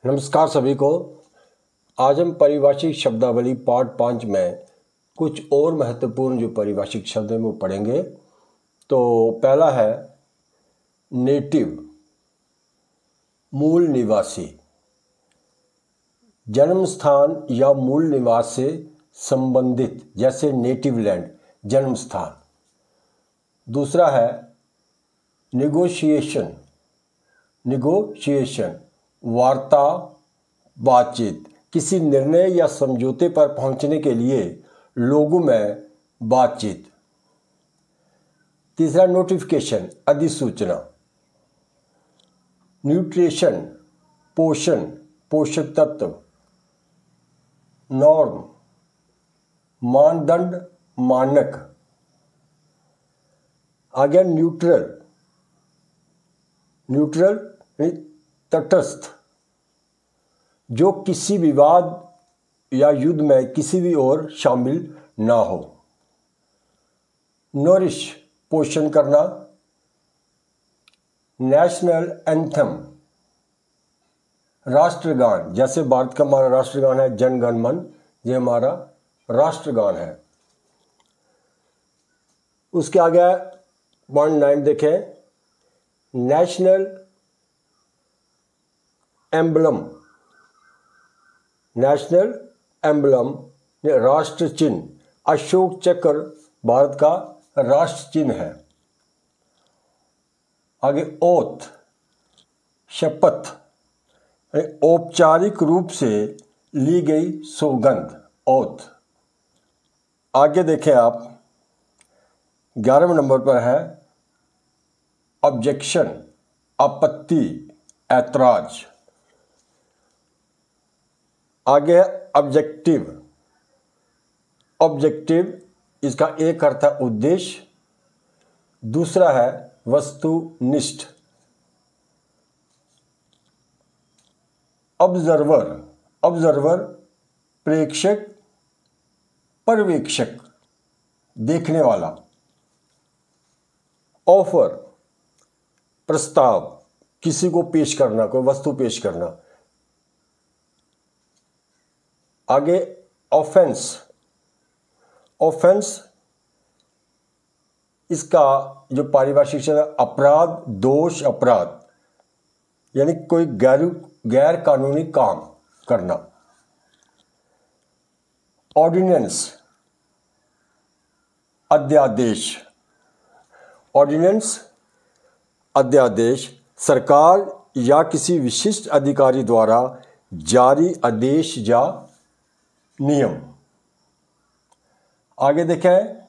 नमस्कार सभी को। आज हम पारिभाषिक शब्दावली पार्ट 5 में कुछ और महत्वपूर्ण जो पारिभाषिक शब्द हैं वो पढ़ेंगे। तो पहला है नेटिव, मूल निवासी, जन्म स्थान या मूल निवास से संबंधित, जैसे नेटिव लैंड, जन्म स्थान। दूसरा है निगोशिएशन, वार्ता, बातचीत, किसी निर्णय या समझौते पर पहुंचने के लिए लोगों में बातचीत। तीसरा नोटिफिकेशन, अधिसूचना। न्यूट्रिशन, पोषण, पोषक तत्व। नॉर्म, मानदंड, मानक। आगे न्यूट्रल तटस्थ, जो किसी विवाद या युद्ध में किसी भी ओर शामिल ना हो। नोरिश, पोषण करना। नेशनल एंथम, राष्ट्रगान, जैसे भारत का हमारा राष्ट्रगान है जन गण मन, ये हमारा राष्ट्रगान है। उसके आगे पॉइंट 9 देखें, नेशनल एम्बलम, राष्ट्र चिन्ह। अशोक चक्र भारत का राष्ट्र चिन्ह है। आगे ओथ, शपथ, औपचारिक रूप से ली गई सौगंध, ओथ। आगे देखें आप, 11वें नंबर पर है ऑब्जेक्शन, आपत्ति, ऐतराज। आगे है ऑब्जेक्टिव, इसका एक अर्थ है उद्देश्य, दूसरा है वस्तुनिष्ठ। ऑब्जर्वर, प्रेक्षक, पर्यवेक्षक, देखने वाला। ऑफर, प्रस्ताव, किसी को पेश करना, कोई वस्तु पेश करना। आगे ऑफेंस, इसका जो पारिभाषिक शब्द है अपराध, दोष, अपराध, यानी कोई गैर कानूनी काम करना। ऑर्डिनेंस, अध्यादेश, सरकार या किसी विशिष्ट अधिकारी द्वारा जारी आदेश या नियम। आगे देखें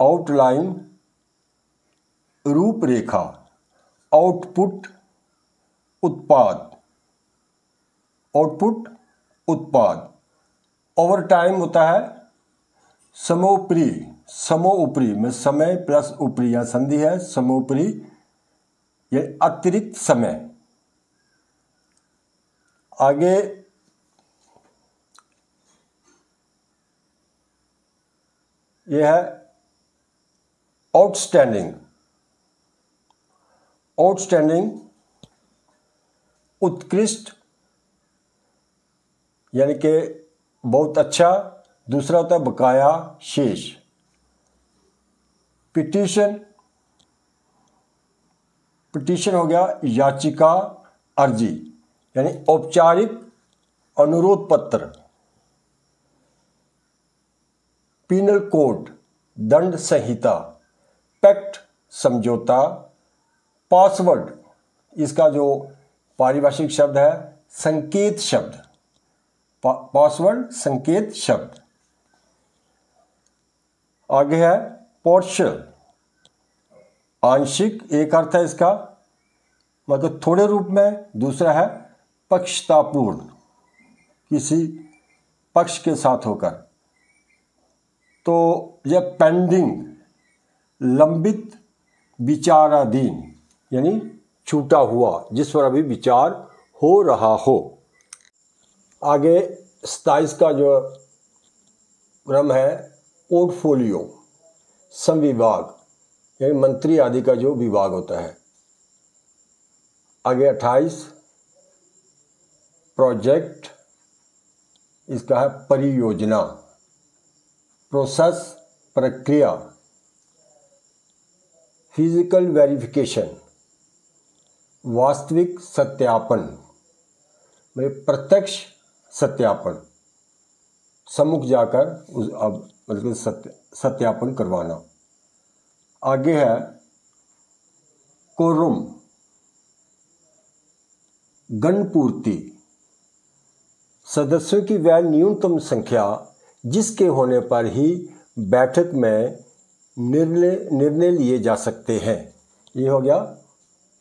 आउटलाइन, रूपरेखा। आउटपुट, उत्पाद। ओवरटाइम होता है समोपरि में समय प्लस ऊपरी, या संधि है समोपरि, ये अतिरिक्त समय। आगे यह है आउटस्टैंडिंग, उत्कृष्ट, यानी कि बहुत अच्छा। दूसरा होता है बकाया, शेष। पिटीशन हो गया याचिका, अर्जी, यानी औपचारिक अनुरोध पत्र। पीनल कोड, दंड संहिता। पैक्ट, समझौता। पासवर्ड, इसका जो पारिभाषिक शब्द है संकेत शब्द, पासवर्ड, संकेत शब्द। आगे है पार्शियल, आंशिक, एक अर्थ है इसका, मतलब थोड़े रूप में। दूसरा है पक्षतापूर्ण, किसी पक्ष के साथ होकर। तो यह पेंडिंग, लंबित, विचाराधीन, यानी छूटा हुआ, जिस पर अभी विचार हो रहा हो। आगे 27 का जो क्रम है पोर्टफोलियो, संविभाग, यानी मंत्री आदि का जो विभाग होता है। आगे 28 प्रोजेक्ट, इसका है परियोजना। प्रोसेस प्रक्रिया। फिजिकल वेरिफिकेशन वास्तविक सत्यापन, प्रत्यक्ष सत्यापन, सम्मुख जाकर अब मतलब सत्यापन करवाना। आगे है कोरम गणपूर्ति, सदस्यों की वह न्यूनतम संख्या जिसके होने पर ही बैठक में निर्णय लिए जा सकते हैं। ये हो गया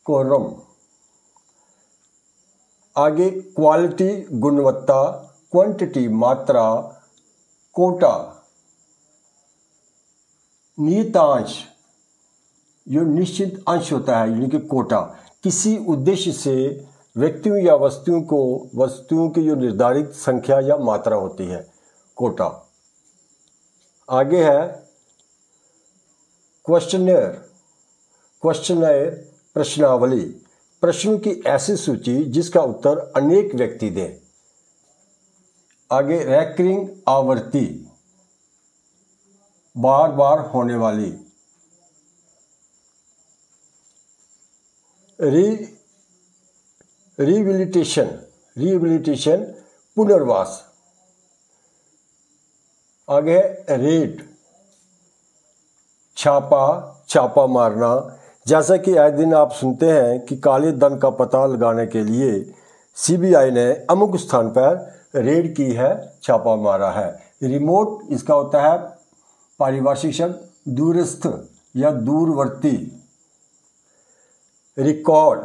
कोरम। आगे क्वालिटी गुणवत्ता, क्वांटिटी मात्रा, कोटा नियतांश, जो निश्चित अंश होता है यानी कि कोटा, किसी उद्देश्य से व्यक्तियों या वस्तुओं की जो निर्धारित संख्या या मात्रा होती है, कोटा। आगे है क्वेश्चनर प्रश्नावली, प्रश्नों की ऐसी सूची जिसका उत्तर अनेक व्यक्ति दें। आगे रैकरिंग आवर्ती, बार बार होने वाली। रिहेबिलिटेशन पुनर्वास। आगे है रेड, छापा मारना। जैसा कि आए दिन आप सुनते हैं कि काले धन का पता लगाने के लिए सीबीआई ने अमुक स्थान पर रेड की है, छापा मारा है। रिमोट, इसका होता है पारिभाषिक शब्द दूरस्थ या दूरवर्ती। रिकॉर्ड,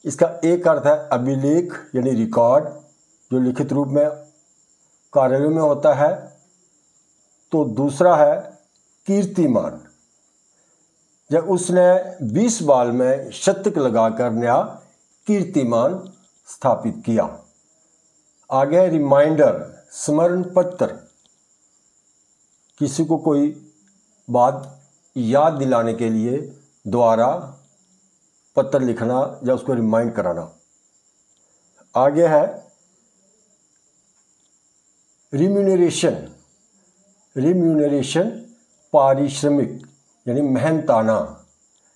इसका एक अर्थ है अभिलेख यानी रिकॉर्ड, जो लिखित रूप में कार्यालयों में होता है। तो दूसरा है कीर्तिमान, जब उसने 20 बॉल में शतक लगाकर नया कीर्तिमान स्थापित किया। आगे रिमाइंडर, स्मरण पत्र, किसी को कोई बात याद दिलाने के लिए द्वारा पत्र लिखना या उसको रिमाइंड कराना। आगे है रिम्यूनरेशन पारिश्रमिक यानी मेहनताना।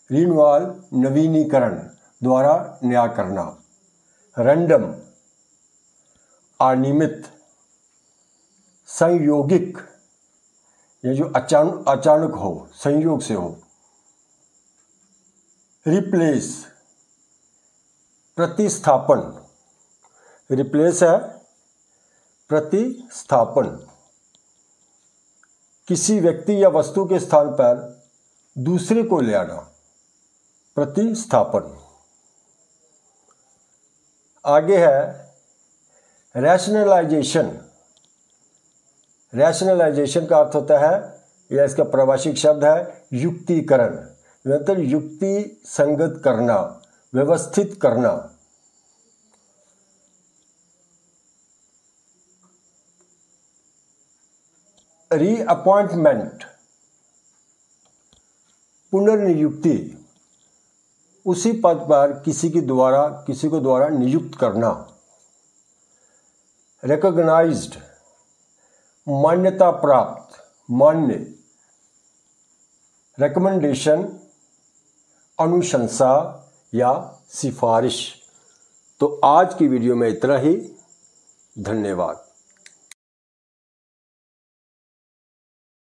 रिन्यूअल, नवीनीकरण, द्वारा नया करना। रैंडम, अनियमित। संयोगिक, ये जो अचानक हो, संयोग से हो। रिप्लेस, प्रतिस्थापन। रिप्लेस है प्रतिस्थापन, किसी व्यक्ति या वस्तु के स्थान पर दूसरे को ले आना, प्रतिस्थापन। आगे है रैशनलाइजेशन का अर्थ होता है, या इसका प्रभाषिक शब्द है युक्तिकरण, मतलब युक्ति संगत करना, व्यवस्थित करना। रीअपॉइंटमेंट, पुनर्नियुक्ति, उसी पद पर किसी को द्वारा नियुक्त करना। रिकॉग्नाइज्ड, मान्यता प्राप्त, मान्य। रिकमेंडेशन, अनुशंसा या सिफारिश। तो आज की वीडियो में इतना ही। धन्यवाद।